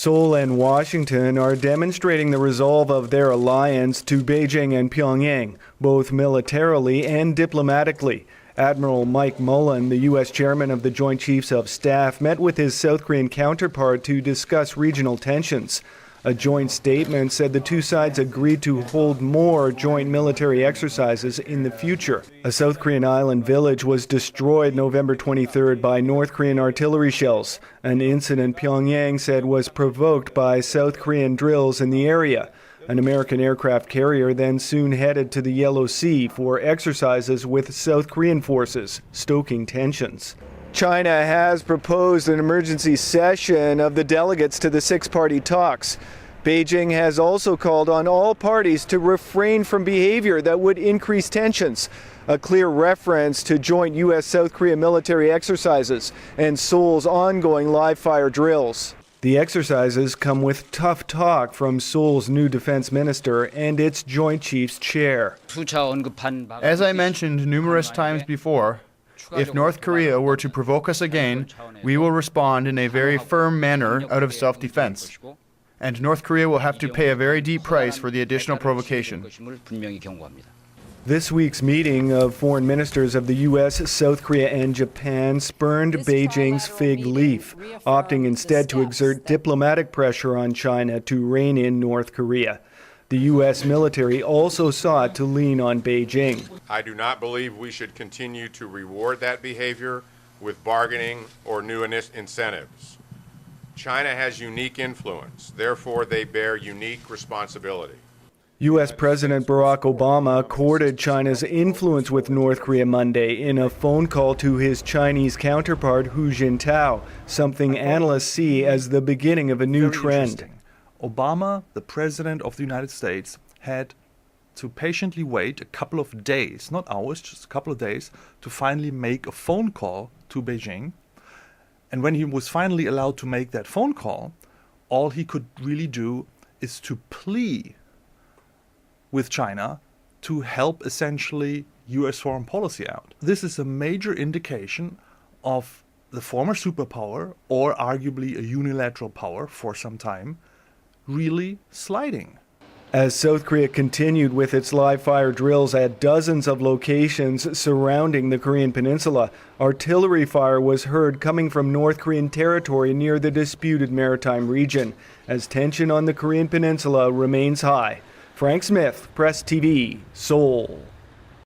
Seoul and Washington are demonstrating the resolve of their alliance to Beijing and Pyongyang, both militarily and diplomatically. Admiral Mike Mullen, the U.S. chairman of the Joint Chiefs of Staff, met with his South Korean counterpart to discuss regional tensions. A joint statement said the two sides agreed to hold more joint military exercises in the future. A South Korean island village was destroyed November 23rd by North Korean artillery shells, an incident Pyongyang said was provoked by South Korean drills in the area. An American aircraft carrier then soon headed to the Yellow Sea for exercises with South Korean forces, stoking tensions. China has proposed an emergency session of the delegates to the six-party talks. Beijing has also called on all parties to refrain from behavior that would increase tensions, a clear reference to joint U.S.-South Korea military exercises and Seoul's ongoing live-fire drills. The exercises come with tough talk from Seoul's new defense minister and its Joint Chiefs chair. As I mentioned numerous times before, if North Korea were to provoke us again, we will respond in a very firm manner out of self-defense. And North Korea will have to pay a very deep price for the additional provocation. This week's meeting of foreign ministers of the U.S., South Korea, and Japan spurned Beijing's fig leaf, opting instead to exert diplomatic pressure on China to rein in North Korea. The U.S. military also sought to lean on Beijing. I do not believe we should continue to reward that behavior with bargaining or new incentives. China has unique influence, therefore they bear unique responsibility. U.S. President Barack Obama courted China's influence with North Korea Monday in a phone call to his Chinese counterpart Hu Jintao, something analysts see as the beginning of a new trend. Obama, the president of the United States, had to patiently wait a couple of days, not hours, just a couple of days, to finally make a phone call to Beijing. And when he was finally allowed to make that phone call, all he could really do is to plea with China to help essentially US foreign policy out. This is a major indication of the former superpower, or arguably a unilateral power for some time, really sliding. As South Korea continued with its live-fire drills at dozens of locations surrounding the Korean peninsula, artillery fire was heard coming from North Korean territory near the disputed maritime region, as tension on the Korean peninsula remains high. Frank Smith, Press TV, Seoul.